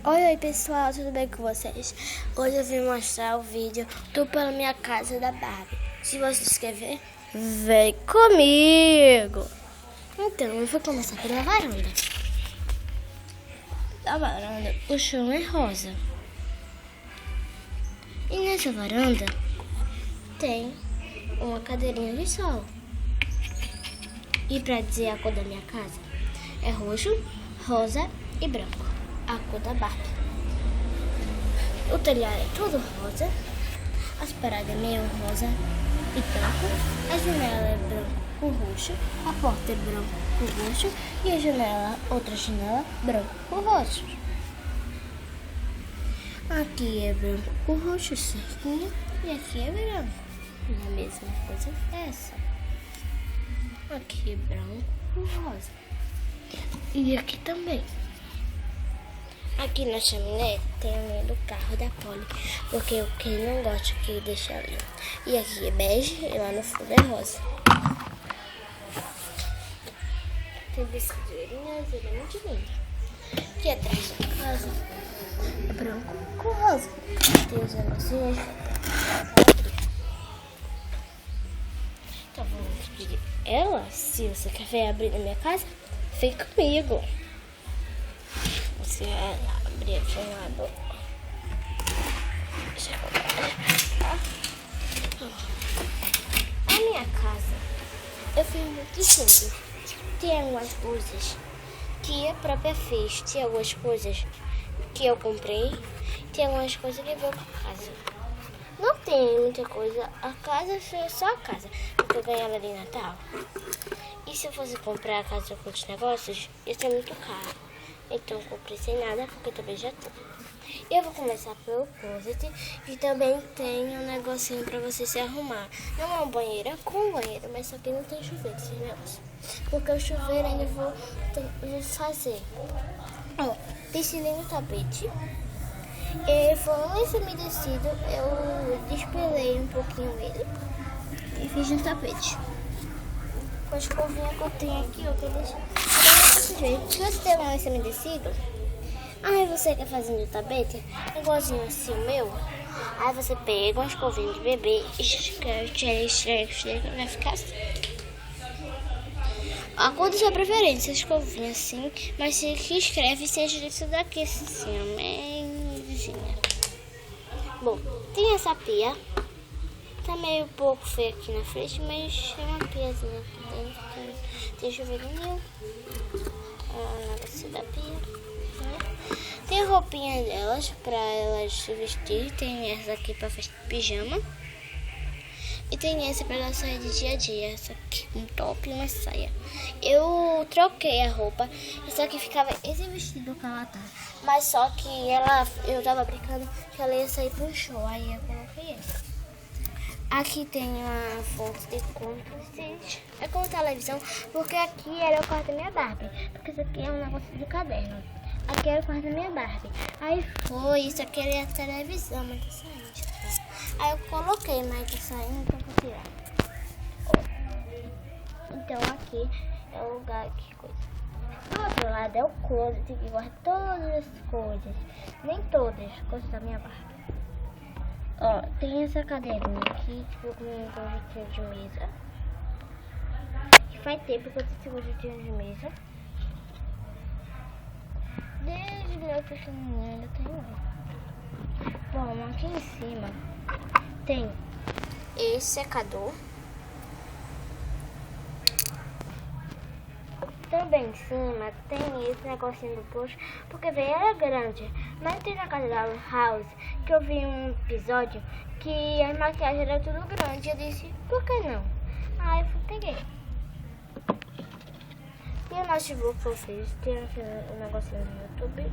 Oi pessoal, tudo bem com vocês? Hoje eu vim mostrar o vídeo do Pela Minha Casa da Barbie. Se você quer ver, vem comigo! Então, eu vou começar pela varanda. Da varanda, o chão é rosa. E nessa varanda tem uma cadeirinha de sol. E para dizer a cor da minha casa, é roxo, rosa e branco. A cor da Barbie. O telhado é todo rosa, as paradas é meio rosa e branco, a janela é branco com roxo, a porta é branco com roxo e a janela, outra janela, branco com roxo. Aqui é branco com roxo certinho e aqui é branco. E a mesma coisa é essa. Aqui é branco com rosa. E aqui também. Aqui na chaminé tem o meio do carro da Polly, porque quem não gosta que deixa ali. E aqui é bege e lá no fundo é rosa. Tem biscoiteirinhas, ele é muito lindo. Aqui atrás da casa é branco com rosa. Tem os negocinhos. Então vamos pedir ela, se você quer ver abrir na minha casa, vem comigo. Você vai abrir aqui um lado. Deixa eu colocar. A minha casa, eu fiz muito simples. Tem algumas coisas que a própria fez. Tem algumas coisas que eu comprei. Tem algumas coisas que veio com a casa. Não tem muita coisa. A casa é só a casa. Porque eu ganhei ela de Natal. E se eu fosse comprar a casa com outros negócios, ia ser muito caro. Então eu comprei sem nada, porque também já tem. Eu vou começar pelo closet. E também tem um negocinho pra você se arrumar. Não é uma banheira com banheiro, mas só que não tem chuveiro esse negócio. Porque o chuveiro ainda vou fazer. Ó, destilei no tapete. E foi umedecido, eu despelei um pouquinho ele e fiz no tapete. Com a escovinha que eu tenho aqui, ó, que eu deixo. Se você tem um lenço umedecido, aí você quer fazer no tapete, igualzinho assim o meu, aí você pega uma escovinha de bebê e esfrega, vai ficar assim. A cor da sua preferência, escovinha assim, mas se que escreve seja isso daqui, assim,amenzinha. Bom, tem essa pia, tá meio pouco feio aqui na frente, mas é uma piazinha aqui dentro, tem chuveirinho, o negócio da pia, né? Tem roupinha delas pra elas se vestir, tem essa aqui pra pijama. E tem essa pra ela sair de dia a dia, essa aqui, um top e uma saia. Eu troquei a roupa, só que ficava esse vestido que ela tá. Mas só que eu tava brincando que ela ia sair pro show, aí eu coloquei essa. Aqui tem uma foto de conto, é como televisão, porque aqui era o quarto da minha Barbie. Porque isso aqui é um negócio de caderno. Aqui era o quarto da minha Barbie. Aí foi, isso aqui era a televisão, mas tá saindo. Aí eu coloquei, mas tá saindo, então vou tirar. Ó. Então aqui é o lugar que coisa. Do outro lado é o closet que guarda todas as coisas. Nem todas as coisas da minha Barbie. Ó, tem essa cadeirinha aqui que eu comi um conjuntinho de mesa. Que faz tempo que eu tenho esse conjuntinho de mesa. Desde meu pequenininho ainda tem um. Bom, aqui em cima tem esse secador. Também em cima tem esse negocinho do posto, porque veio era grande. Mas tem na casa da House que eu vi um episódio que a maquiagem era tudo grande. Eu disse, por que não? Aí eu peguei. E o notebook que eu fiz, tem um negocinho do YouTube.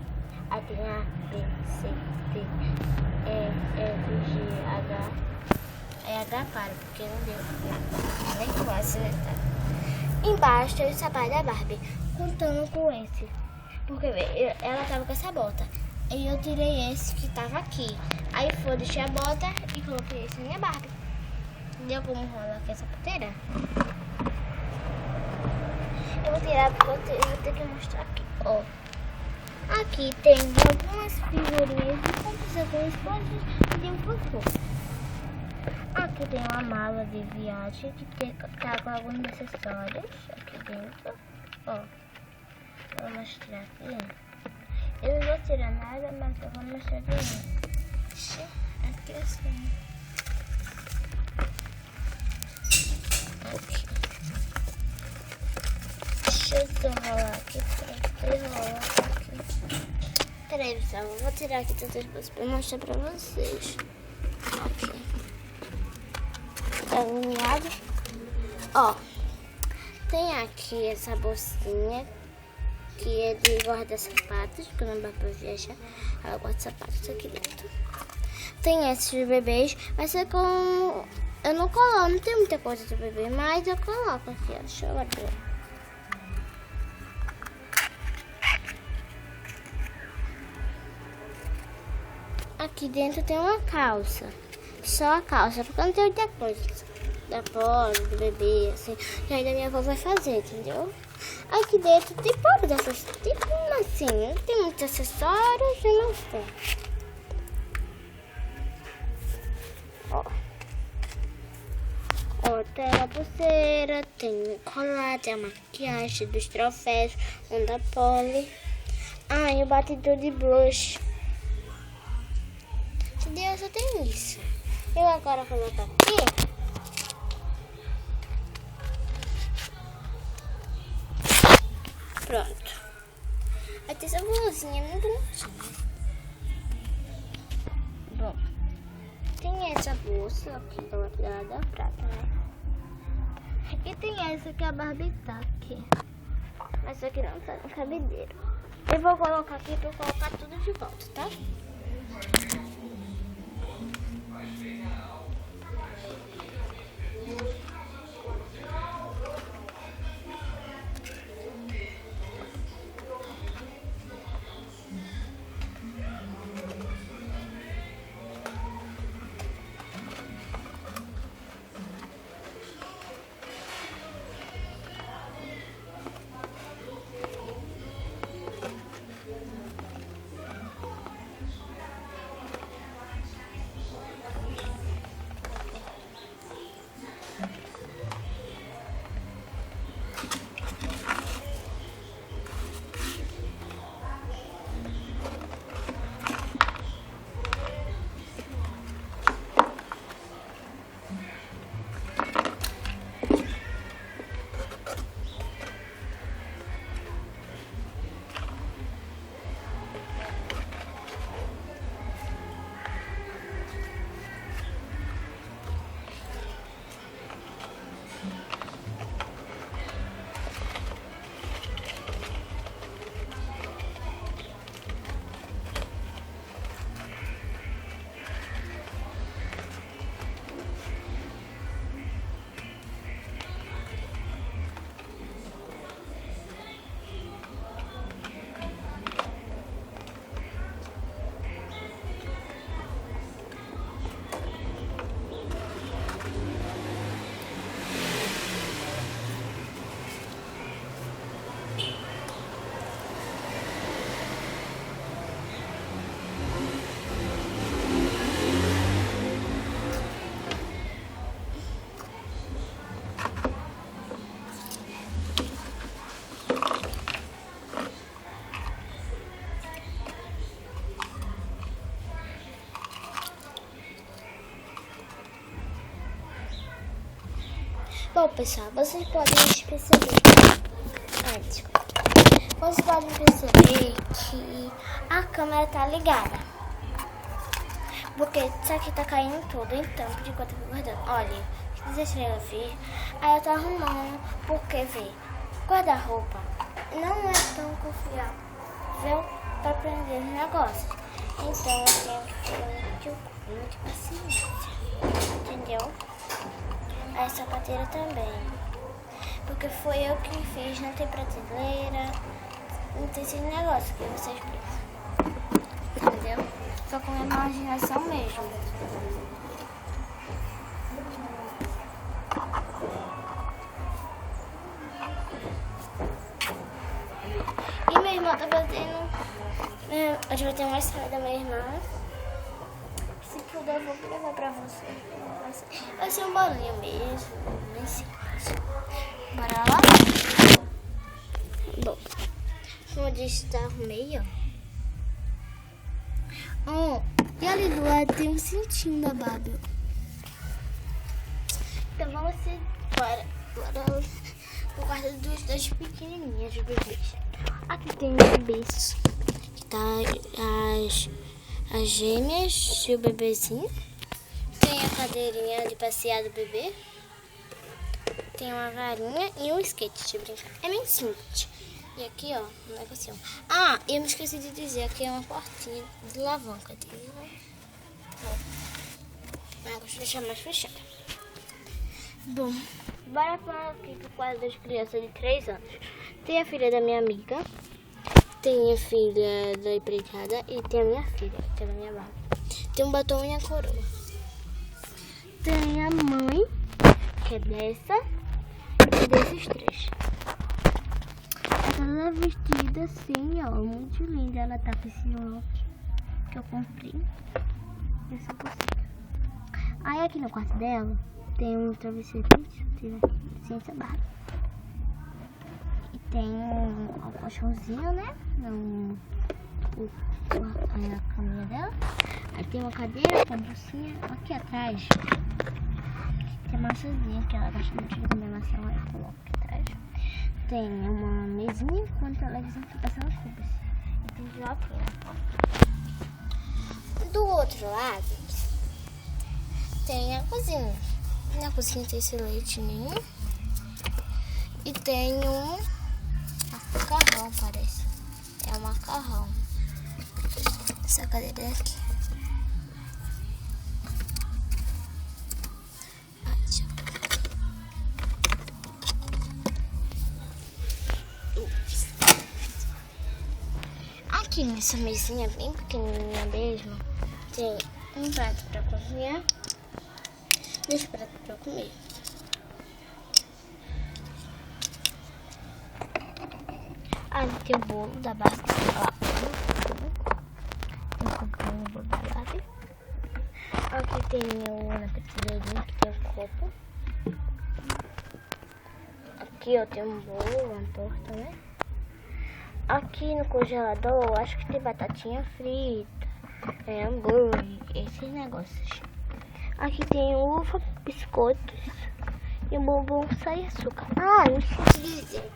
Aí tem A, B, C, D, E, F, G, H. É H para, porque não deu. Nem quase, né? Tá? Embaixo tem o sapato da Barbie, contando com esse. Porque ela tava com essa bota. E eu tirei esse que tava aqui. Aí foi, deixei a bota e coloquei esse na minha Barbie. Deu como rola aqui essa puteira? Eu vou tirar porque eu vou ter que mostrar aqui. Ó. Aqui tem algumas figurinhas de algumas coisas e tem um fofo. Aqui tem uma mala de viagem que tá com alguns acessórios aqui dentro. Ó, vou mostrar aqui. Eu não vou tirar nada, mas eu vou mostrar aqui. Aqui assim. Aqui. Deixa eu enrolar aqui pra enrolar aqui. Peraí, pessoal, eu vou tirar aqui todas as coisas pra mostrar pra vocês. Aqui. Tá alinhado. Ó, tem aqui essa bolsinha que é de guarda-sapatos, porque não dá pra viajar. Ela guarda sapatos aqui dentro. Tem esses de bebês, mas é com... eu não coloco, não tem muita coisa de bebê, mas eu coloco aqui, ó. Deixa eu abrir. Aqui dentro tem uma calça. Só a calça, porque não tem muita coisa. Da polo, do bebê, assim. Que ainda minha avó vai fazer, entendeu? Aqui dentro tem pouco de acessórios. Tipo assim, não tem muitos acessórios e não tem. Ó. Ó, tem a pulseira, tem o colar, tem a maquiagem dos troféus, um da Polly. Ah, e o batidor de blush. Entendeu? Só tem isso. Eu agora coloco aqui. Pronto. Vai ter essa blusinha muito bonitinha. Bom, tem essa bolsa aqui da prata, né? E tem essa que é a Barbie tá aqui. Mas essa aqui não tá no cabideiro. Eu vou colocar aqui pra colocar tudo de volta, tá? Bom, pessoal, vocês podem perceber. Vocês podem perceber que a câmera tá ligada. Porque isso aqui tá caindo tudo, então, por enquanto eu vou guardando. Olha, fiz a estrela, eu fiz. Aí eu tô arrumando, porque, vê, guarda-roupa não é tão confiável pra prender os negócios. Então, eu tenho que ter muito paciência, entendeu? A sapateira também, porque foi eu que fiz, não tem prateleira, não tem esse negócio que vocês precisam, entendeu? Só com a imaginação mesmo. E minha irmã tá fazendo Hoje vai ter uma história da minha irmã. Se puder, eu vou levar pra você. Vai ser um bolinho mesmo, bem simples. Bora lá? Bom, como eu disse, tá arrumei, ó. E ali do lado tem um cintinho da Barbie. Então vamos para o quarto dos dois pequenininhos bebês. Aqui tem um berço, que tá as gêmeas e o bebezinho. Tem a cadeirinha de passear do bebê. Tem uma varinha e um skate de brincar. É bem simples. E aqui, ó, um negocinho. Ah, eu me esqueci de dizer, aqui é uma portinha de alavanca. Agora deixa eu deixar mais fechada. Bom, bora para aqui pro quadro das crianças de 3 anos. Tem a filha da minha amiga, tem a filha da empregada e tem a minha filha, que é da minha barba. Tem um batom e a coroa. Tem a mãe, que é dessa e desses 3. Ela é vestida assim, ó, muito linda. Ela tá com esse óculos que eu comprei. Essa pulseira. Aí aqui no quarto dela tem um travesseiro, sem essa barra. E tem um colchãozinho, né? A caminha dela. Aí tem uma cadeira com a bolsinha. Aqui atrás tem maçãzinha, que ela gosta muito de comer maçã. Eu coloco aqui atrás. Tem uma mesinha com a televisão que passa nas cubas. E tem joguinho. Do outro lado tem a cozinha. Na cozinha tem esse leitinho. E tem um macarrão, parece. É um macarrão. Essa cadeira aqui. Aqui nessa mesinha bem pequenininha mesmo, tem um prato para cozinhar, 2 pratos para comer. Ali tem o bolo da Barbie. Eu comprei o bolo da Barbie. Aqui tem uma prateleirinha que tem um copo. Aqui ó, tem um bolo, uma torta, né? Aqui no congelador, acho que tem batatinha frita, hambúrguer, esses negócios. Aqui tem uva, biscoitos e um bombom sem açúcar. Ah, eu esqueci de dizer.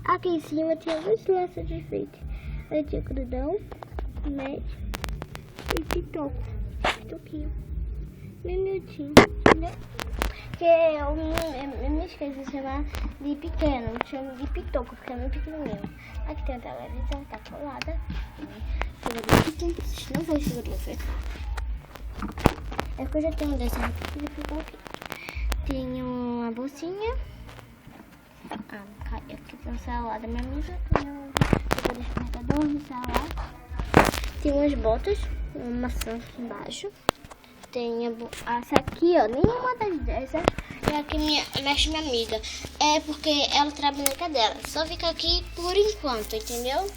Aqui em cima tem alguns laços de enfeite. Aí tem grudão, médio e pitoquinho. Minutinho, né? Porque eu me esqueci de chamar de pequeno, eu chamo de pitoco, porque é muito pequenininho. Aqui tem a televisão, tá colada. Não foi segurinho, foi. É que eu já tenho dessa aqui, já ficou aqui. Tem uma bolsinha. Aqui tem um celular da minha amiga. Tem um despertador no celular. Tem umas botas, uma maçã aqui embaixo. Tem essa aqui, ó, nenhuma das dessas é a que mexe minha amiga. É porque ela trabalha na dela. Só fica aqui por enquanto, entendeu?